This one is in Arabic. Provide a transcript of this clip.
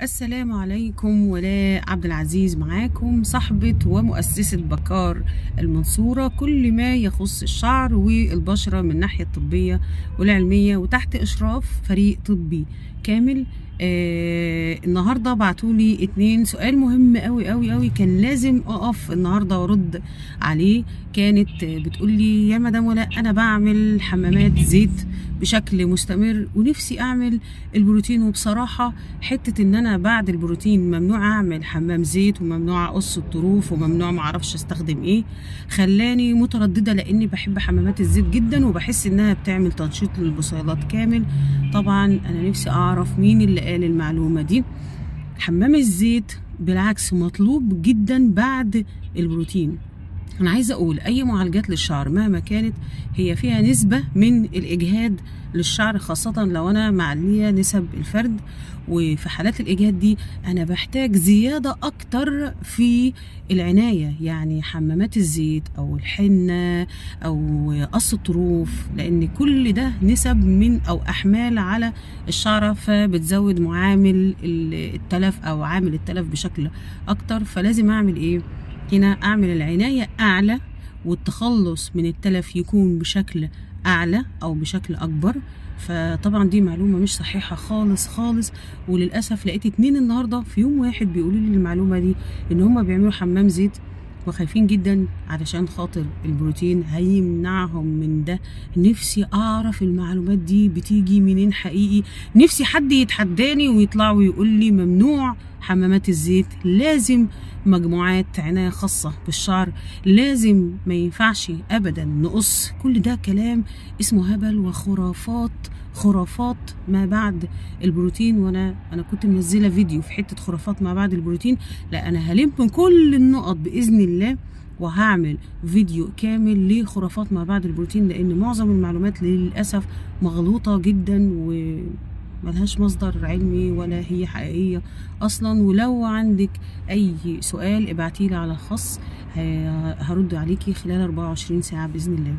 السلام عليكم. ولاء عبد العزيز معاكم، صاحبة ومؤسسة بكار المنصورة، كل ما يخص الشعر والبشرة من الناحية الطبية والعلمية، وتحت إشراف فريق طبي كامل. النهاردة بعتولي 2 سؤال مهم قوي كان لازم أقف النهاردة وارد عليه. كانت بتقولي يا مدام ولاء، أنا بعمل حمامات زيت بشكل مستمر ونفسي أعمل البروتين، وبصراحة حتة ان انا بعد البروتين ممنوع اعمل حمام زيت وممنوع اقص الطروف وممنوع معرفش استخدم ايه، خلاني مترددة لاني بحب حمامات الزيت جدا وبحس انها بتعمل تنشيط للبصيلات كامل. طبعا انا نفسي اعرف مين اللي قال المعلومة دي. حمام الزيت بالعكس مطلوب جدا بعد البروتين. انا عايزه اقول اي معالجات للشعر مهما كانت هي فيها نسبه من الاجهاد للشعر، خاصه لو انا معليه نسب الفرد، وفي حالات الاجهاد دي انا بحتاج زياده اكتر في العنايه، يعني حمامات الزيت او الحنه او قص الطروف، لان كل ده نسب من او احمال على الشعره، فبتزود معامل التلف او عامل التلف بشكل اكتر. فلازم اعمل ايه هنا؟ اعمل العناية اعلى والتخلص من التلف يكون بشكل اعلى او بشكل اكبر. فطبعا دي معلومة مش صحيحة خالص، وللأسف لقيت 2 النهاردة في يوم واحد بيقولوا لي المعلومة دي، ان هما بيعملوا حمام زيت وخايفين جدا علشان خاطر البروتين هيمنعهم من ده. نفسي اعرف المعلومات دي بتيجي منين حقيقي، نفسي حد يتحداني ويطلع ويقول لي ممنوع حمامات الزيت، لازم مجموعات عناية خاصة بالشعر، لازم ما ينفعش ابدا نقص. كل ده كلام اسمه هبل وخرافات ما بعد البروتين. وانا كنت منزله فيديو في حته خرافات ما بعد البروتين، لا انا هلم كل النقط باذن الله وهعمل فيديو كامل لخرافات ما بعد البروتين، لان معظم المعلومات للاسف مغلوطه جدا وملهاش مصدر علمي ولا هي حقيقيه اصلا. ولو عندك اي سؤال ابعتيلي على الخاص، هرد عليكي خلال 24 ساعه باذن الله.